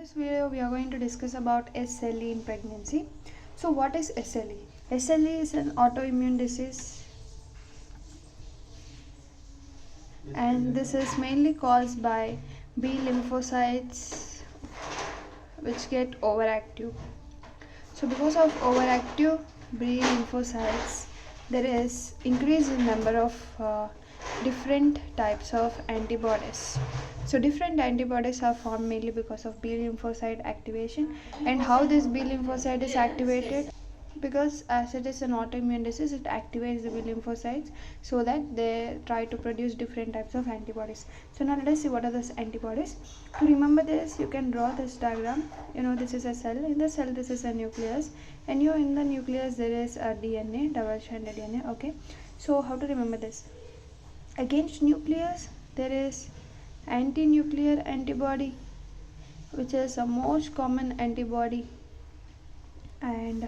this video we are going to discuss about SLE in pregnancy. So what is SLE? SLE is an autoimmune disease and this is mainly caused by B lymphocytes which get overactive. So because of overactive B lymphocytes there is increase in number of different types of antibodies. So different antibodies are formed mainly because of B lymphocyte activation. And how this B lymphocyte is activated? Because as it is an autoimmune disease, it activates the B lymphocytes so that they try to produce different types of antibodies. So now let us see what are those antibodies. To remember this, you can draw this diagram. This is a cell. In the cell this is a nucleus, and in the nucleus there is a DNA, double-stranded DNA. Okay, so how to remember this? Against nucleus there is anti-nuclear antibody, which is the most common antibody, and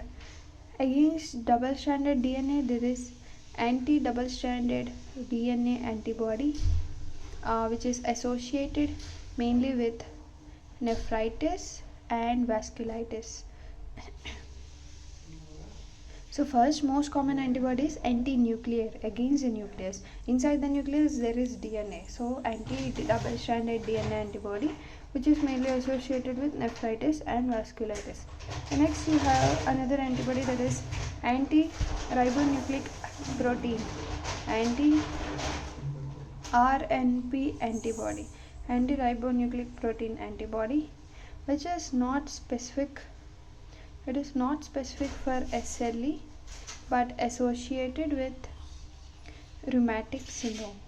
against double-stranded DNA there is anti-double-stranded DNA antibody, which is associated mainly with nephritis and vasculitis. So first most common antibody is anti-nuclear, against the nucleus. Inside the nucleus there is DNA. So anti-double-stranded DNA antibody, which is mainly associated with nephritis and vasculitis. And next you have another antibody, that is anti-ribonucleic protein, anti-RNP antibody, anti-ribonucleic protein antibody, which is not specific. It is not specific for SLE but associated with rheumatic syndrome.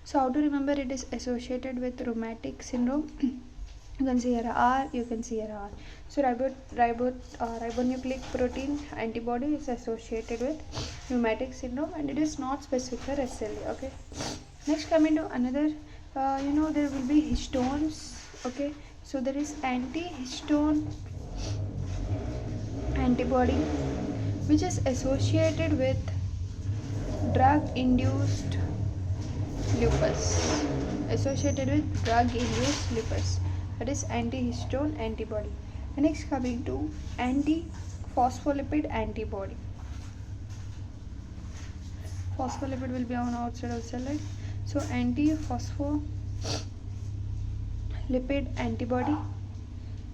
So how to remember it is associated with rheumatic syndrome? You can see here R, you can see here R. So ribonucleic protein antibody is associated with rheumatic syndrome and it is not specific for SLE. Okay. Next, coming to another, there will be histones. Okay. So there is anti-histone antibody, which is associated with drug-induced lupus. That is anti-histone antibody. Next, coming to anti-phospholipid antibody. Phospholipid will be on outside of cell, right? So anti-phospholipid antibody.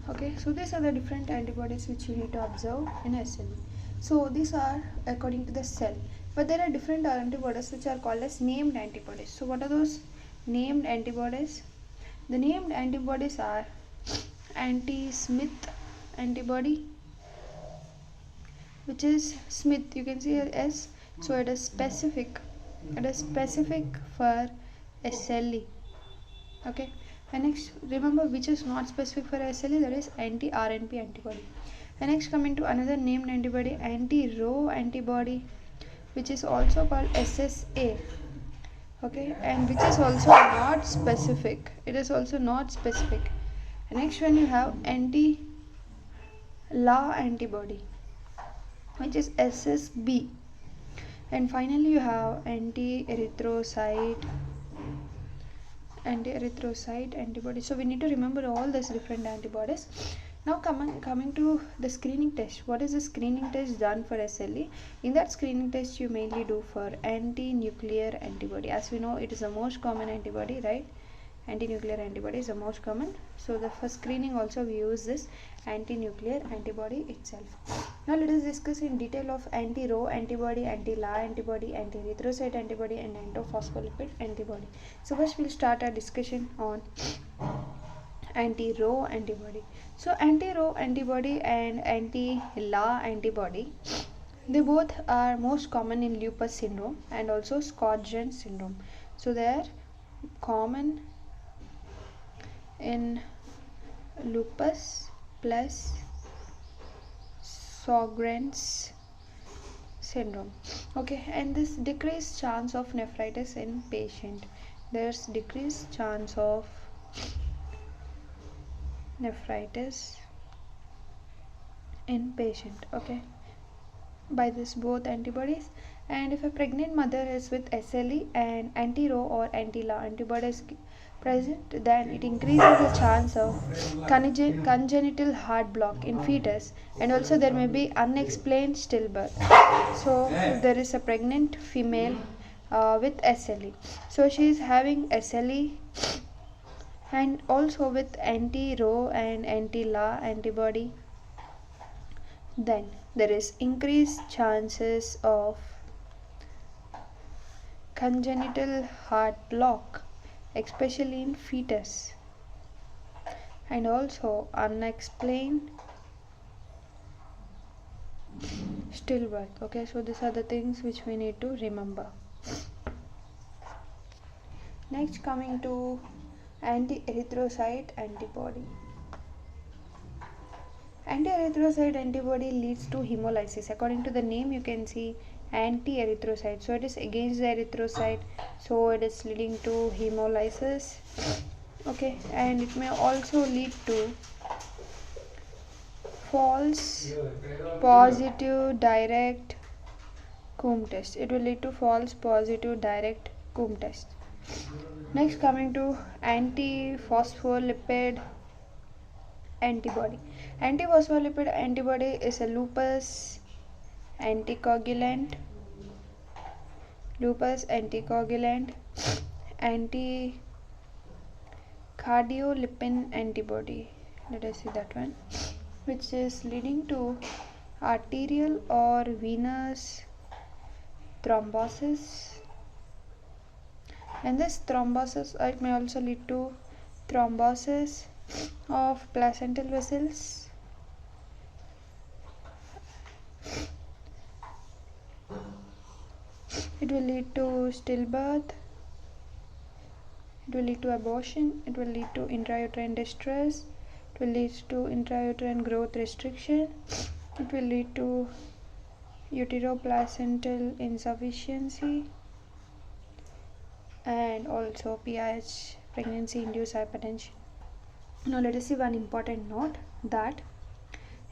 Okay, so these are the different antibodies which you need to observe in SLE. So these are according to the cell, but there are different antibodies which are called as named antibodies. So what are those named antibodies? The named antibodies are anti-Smith antibody, which is Smith, you can see here S, so it is specific for SLE. Okay. And next, remember which is not specific for SLE, that is anti-RNP antibody. And next, coming to another named antibody, anti-Rho antibody, which is also called SSA. Okay, and which is also not specific. It is also not specific. And next one you have anti-La antibody, which is SSB. And finally you have anti-erythrocyte antibody. So we need to remember all these different antibodies. Now coming to the screening test. What is the screening test done for SLE? In that screening test you mainly do for anti-nuclear antibody. As we know, it is the most common antibody, right? Anti-nuclear antibody is the most common. So the first screening also we use this anti-nuclear antibody itself. Now let us discuss in detail of anti-Rho antibody, anti-La antibody, anti-erythrocyte antibody and anti-phospholipid antibody. So first we'll start our discussion on anti-Rho antibody. So anti-Rho antibody and anti-La antibody, they both are most common in lupus syndrome and also Sjögren's syndrome. So they are common in lupus plus Sjögren's syndrome. Okay, and this decreased chance of nephritis in patient. There's decreased chance of nephritis in patient. Okay, by this both antibodies. And if a pregnant mother is with SLE and anti-Rho or anti-La antibodies present, then it increases the chance of congenital heart block in fetus, and also there may be unexplained stillbirth. So if there is a pregnant female with SLE, so she is having SLE and also with anti-Ro and anti-La antibody, then there is increased chances of congenital heart block, especially in fetus, and also unexplained stillbirth. Okay, so these are the things which we need to remember. Next, coming to anti-erythrocyte antibody. Anti-erythrocyte antibody leads to hemolysis. According to the name, you can see anti-erythrocyte. So it is against the erythrocyte. So it is leading to hemolysis. Okay, and it may also lead to false positive direct Coombs test. It will lead to false positive direct Coombs test. Next, coming to antiphospholipid antibody. Antiphospholipid antibody is a lupus anticoagulant, anti-cardiolipin antibody. Let us see that one, which is leading to arterial or venous thrombosis, and this thrombosis it may also lead to thrombosis of placental vessels. It will lead to stillbirth, it will lead to abortion, it will lead to intrauterine distress, it will lead to intrauterine growth restriction, it will lead to uteroplacental insufficiency, and also PIH, pregnancy induced hypertension. Now let us see one important note, that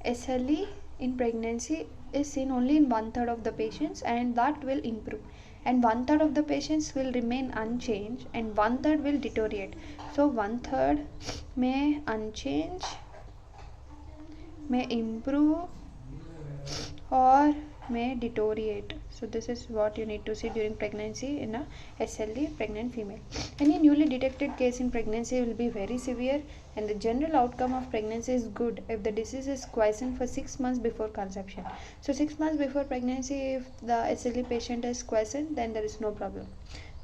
SLE in pregnancy is seen only in 1/3 of the patients, and that will improve, and 1/3 of the patients will remain unchanged, and 1/3 will deteriorate. So 1/3 may unchange, may improve, or may deteriorate. So this is what you need to see during pregnancy in a SLE pregnant female. Any newly detected case in pregnancy will be very severe, and the general outcome of pregnancy is good if the disease is quiescent for 6 months before conception. So 6 months before pregnancy, if the SLE patient is quiescent, then there is no problem.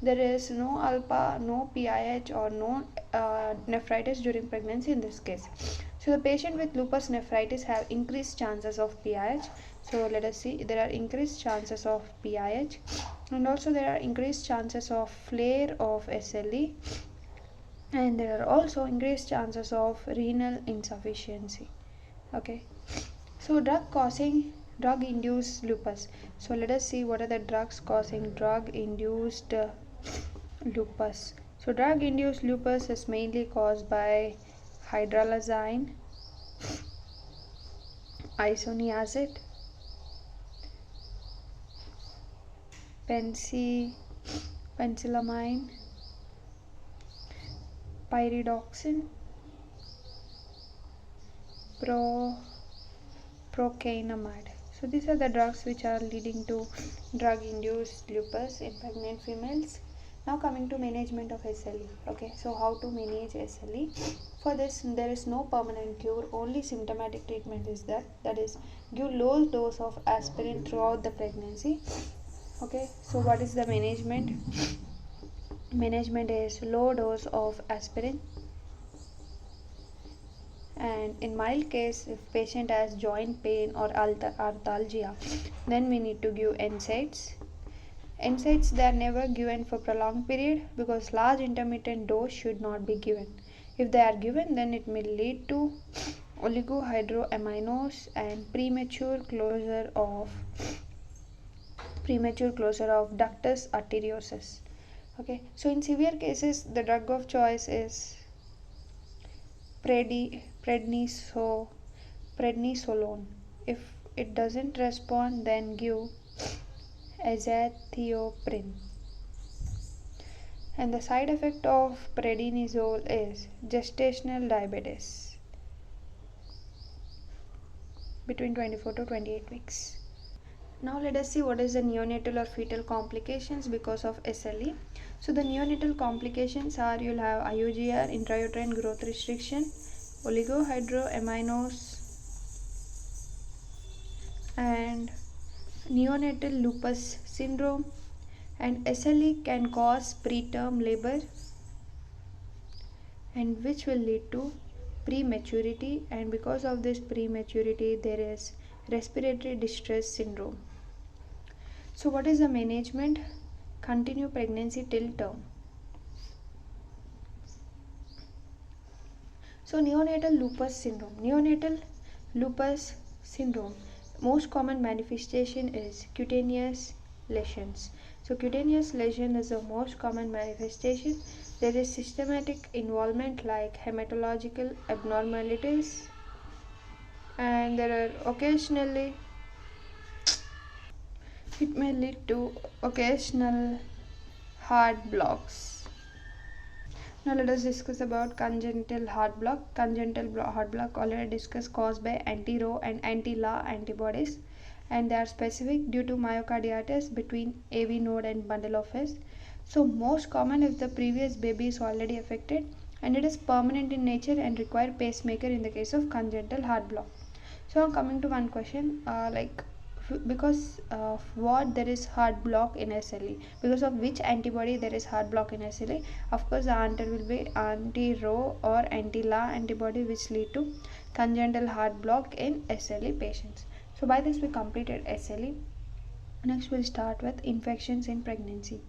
There is no alpha, no PIH, or no nephritis during pregnancy in this case. So the patient with lupus nephritis have increased chances of PIH. So let us see, there are increased chances of PIH, and also there are increased chances of flare of SLE, and there are also increased chances of renal insufficiency. Okay, so drug induced lupus. So let us see what are the drugs causing drug induced lupus. So drug induced lupus is mainly caused by hydralazine, isoniazid, penicillamine, pyridoxine, procainamide. So these are the drugs which are leading to drug induced lupus in pregnant females. Now coming to management of SLE. Okay, so how to manage SLE? For this, there is no permanent cure, only symptomatic treatment is that is give low dose of aspirin throughout the pregnancy. Okay, so what is the management? Management is low dose of aspirin, and in mild case, if patient has joint pain or arthalgia, then we need to give NSAIDs. NSAIDs, they are never given for prolonged period because large intermittent dose should not be given. If they are given, then it may lead to oligohydroamines and premature closure of ductus arteriosus. Okay, so in severe cases, the drug of choice is prednisolone. If it doesn't respond, then give azathioprine. And the side effect of prednisone is gestational diabetes between 24 to 28 weeks. Now let us see what is the neonatal or fetal complications because of SLE. So the neonatal complications are, you'll have IUGR, intrauterine growth restriction, oligohydramnios, and neonatal lupus syndrome. And SLE can cause preterm labor, and which will lead to prematurity, and because of this prematurity there is respiratory distress syndrome. So what is the management? Continue pregnancy till term. So neonatal lupus syndrome. Neonatal lupus syndrome, most common manifestation is cutaneous lesions. So cutaneous lesion is the most common manifestation. There is systematic involvement like hematological abnormalities, and there are occasionally, it may lead to occasional heart blocks. Now let us discuss about congenital heart block. Congenital heart block already discussed, caused by anti-Rho and anti-La antibodies, and they are specific due to myocarditis between AV node and bundle of His. So most common if the previous baby is already affected, and it is permanent in nature and require pacemaker in the case of congenital heart block. So coming to one question, because of what there is heart block in SLE, because of which antibody there is heart block in SLE? Of course the answer will be anti-Rho or anti-La antibody, which lead to congenital heart block in SLE patients. So by this we completed SLE. Next we'll start with infections in pregnancy.